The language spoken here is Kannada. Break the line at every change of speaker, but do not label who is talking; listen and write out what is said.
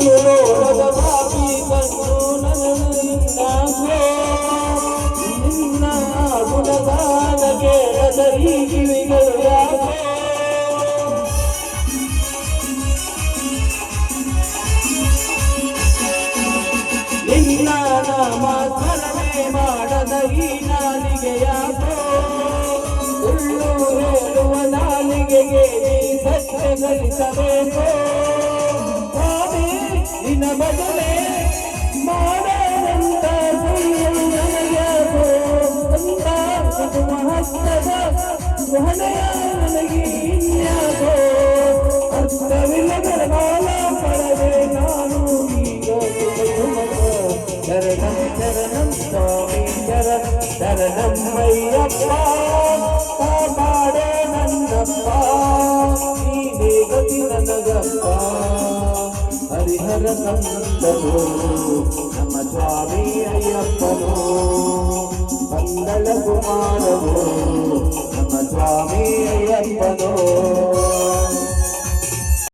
ನೋಡದ ಬಾಬಿ ಕಣ್ಣು ನನ್ನ ನಿನ್ನ ಗುಣಗಾನ ಕೇಳದ ಈ ಕಿವಿಗಳು ಯಾಕೋ ನಿನ್ನ ನಾಮ ಸ್ಮರಣೆ ಮಾಡದ ಈ ನಾಲಿಗೆ ಯಾಕೋ ಸುಳ್ಳು ಹೇಳುವ ನಾಲಿಗೆಗೆ ನೀ ಸತ್ಯ ಗಳಿಸಬೇಕು ಸ್ವಾಮಿ ನಿನ್ನ ಬದಲೇ ಮಾಡದಂತ ಸುಳ್ಳು ನನಗ್ಯಾಕೋ ಅಂತ ಮಹತ್ವದ ಹೊಣೆಯ ನನಗೆ ಇನ್ಯಾಕೋ ಅರ್ಥವಿಲ್ಲದ ಕಾಲ ಪಡದೆ ನಾನು ಈಗ ಶರಣಂ ಶರಣಂ ಸ್ವಾಮಿ ಶರಣಂ ಅಯ್ಯಪ್ಪ ಕಾಪಾಡೆ ನನ್ನಪ್ಪ ನೀನೇ ಗತಿ ನನಗಪ್ಪ ಹರಿಹರ ಸಂತನು ನಮ್ಮ ಸ್ವಾಮಿ ಅಯ್ಯಪ್ಪನು ಮಂಗಳ ಕುಮಾರನು ನಮ್ಮ ಸ್ವಾಮಿ ಅಯ್ಯಪ್ಪನು